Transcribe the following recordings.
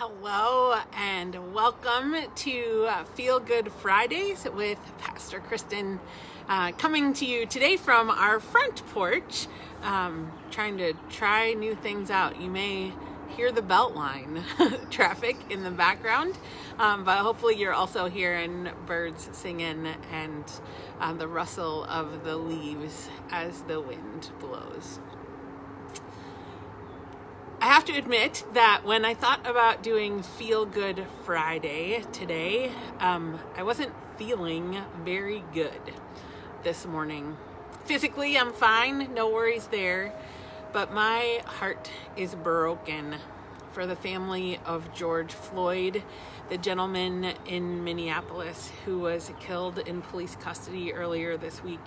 Hello and welcome to Feel Good Fridays with Pastor Kristin, coming to you today from our front porch, trying to try new things out. You may hear the Beltline traffic in the background, but hopefully you're also hearing birds singing and the rustle of the leaves as the wind blows. I have to admit that when I thought about doing Feel Good Friday today, I wasn't feeling very good this morning. Physically, I'm fine, no worries there, but my heart is broken for the family of George Floyd, the gentleman in Minneapolis who was killed in police custody earlier this week.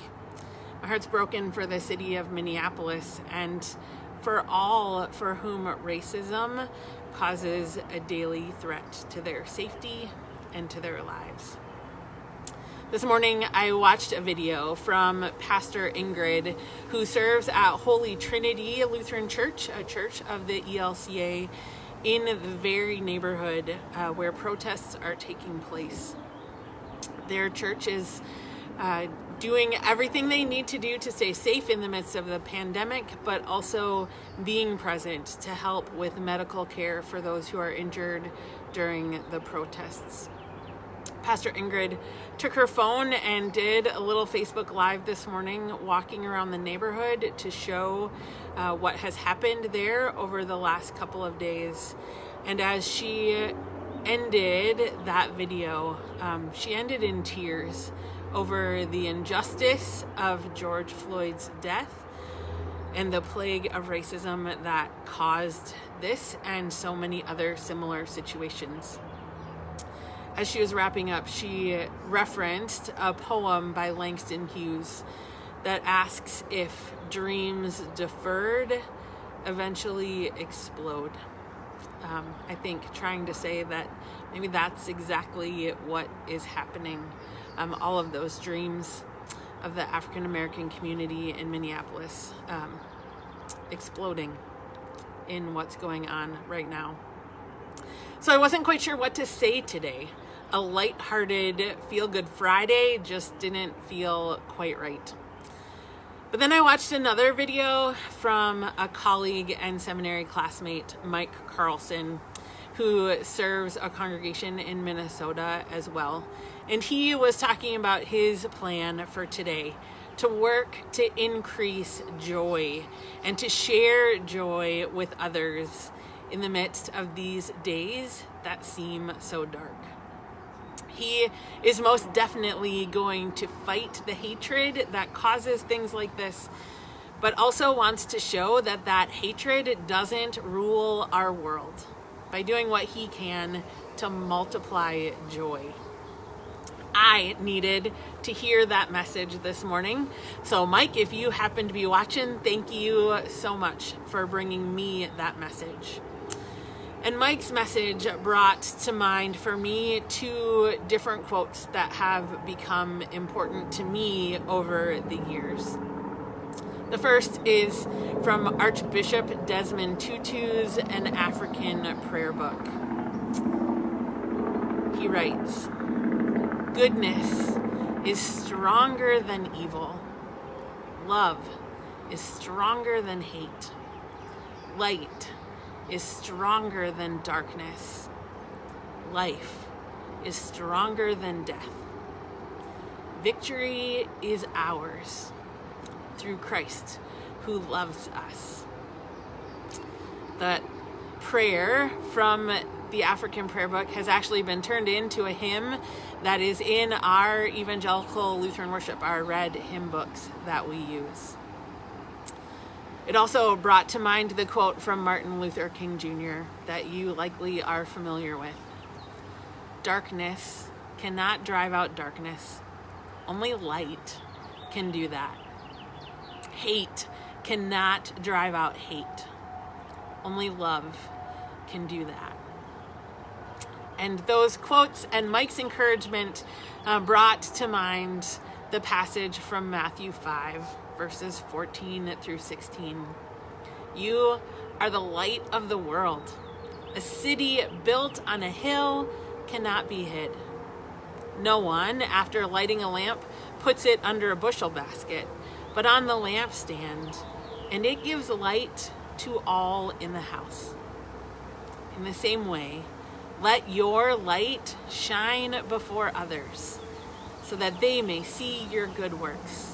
My heart's broken for the city of Minneapolis and for all for whom racism causes a daily threat to their safety and to their lives. This morning, I watched a video from Pastor Ingrid, who serves at Holy Trinity Lutheran Church, a church of the ELCA in the very neighborhood where protests are taking place. Their church is doing everything they need to do to stay safe in the midst of the pandemic, but also being present to help with medical care for those who are injured during the protests. Pastor Ingrid took her phone and did a little Facebook Live this morning, walking around the neighborhood to show what has happened there over the last couple of days. And as she ended that video, she ended in tears over the injustice of George Floyd's death and the plague of racism that caused this and so many other similar situations. As she was wrapping up, she referenced a poem by Langston Hughes that asks if dreams deferred eventually explode. I think trying to say that maybe that's exactly what is happening. All of those dreams of the African American community in Minneapolis exploding in what's going on right now. So I wasn't quite sure what to say today. A lighthearted Feel Good Friday just didn't feel quite right. But then I watched another video from a colleague and seminary classmate, Mike Carlson, who serves a congregation in Minnesota as well. And he was talking about his plan for today, to work to increase joy and to share joy with others in the midst of these days that seem so dark. He is most definitely going to fight the hatred that causes things like this, but also wants to show that that hatred doesn't rule our world by doing what he can to multiply joy. I needed to hear that message this morning. So Mike, if you happen to be watching, thank you so much for bringing me that message. And Mike's message brought to mind for me two different quotes that have become important to me over the years. The first is from Archbishop Desmond Tutu's An African Prayer Book. He writes, "Goodness is stronger than evil. Love is stronger than hate. Light is stronger than darkness. Life is stronger than death. Victory is ours through Christ who loves us." That prayer from the African Prayer Book has actually been turned into a hymn that is in our evangelical Lutheran worship, our red hymn books that we use. It also brought to mind the quote from Martin Luther King Jr. that you likely are familiar with. "Darkness cannot drive out darkness. Only light can do that. Hate cannot drive out hate. Only love can do that." And those quotes and Mike's encouragement brought to mind the passage from Matthew 5, verses 14 through 16. "You are the light of the world. A city built on a hill cannot be hid. No one, after lighting a lamp, puts it under a bushel basket, but on the lampstand, and it gives light to all in the house. In the same way, let your light shine before others, so that they may see your good works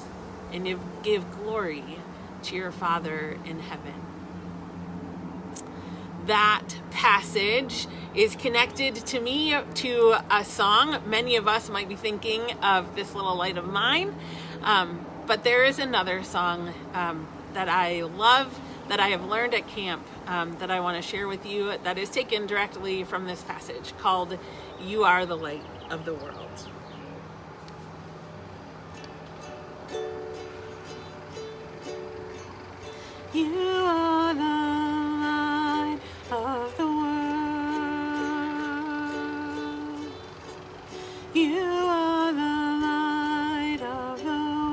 and give glory to your Father in heaven. That passage is connected to me to a song. Many of us might be thinking of This Little Light of Mine, but there is another song that I love, that I have learned at camp, that I want to share with you, that is taken directly from this passage, called You Are the Light of the World. You are the light of the world. You are the light of the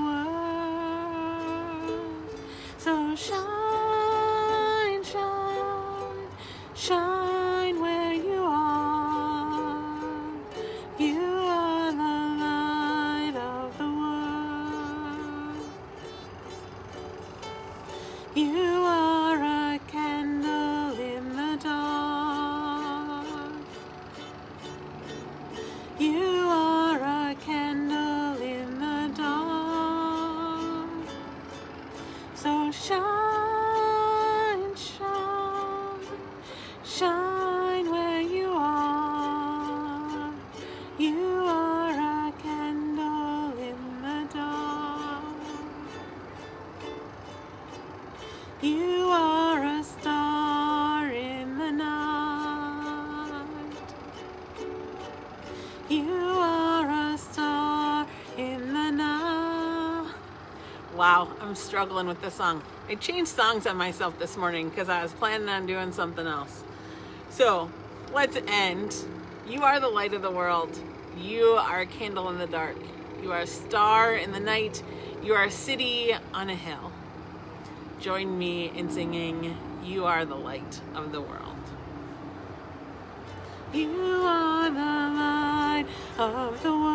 world. So shine, shine, shine where you are. You are the light of the world. You are a candle in the dark. You are a candle in the dark. So shine, shine, shine where you are. You are a candle in the dark. You are a star in the night. You are a star in the night. Wow, I'm struggling with this song. I changed songs on myself this morning because I was planning on doing something else. So let's end. You are the light of the world. You are a candle in the dark. You are a star in the night. You are a city on a hill. Join me in singing, You Are the Light of the World. You are the light of the world.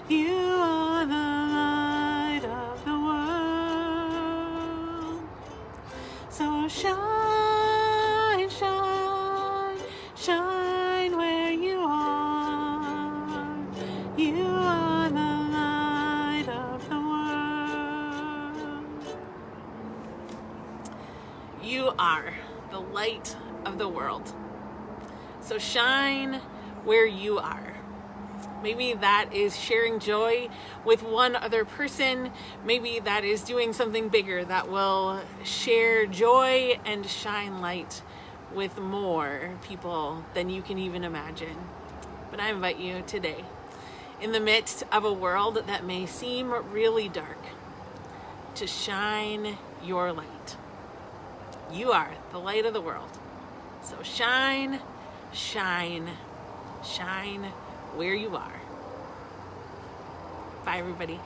You are the light of the world. So shine, shine, shine where you are. You are the light of the world. You are the light of the world. So shine where you are. Maybe that is sharing joy with one other person. Maybe that is doing something bigger that will share joy and shine light with more people than you can even imagine. But I invite you today, in the midst of a world that may seem really dark, to shine your light. You are the light of the world. So shine, shine, shine where you are. Bye, everybody.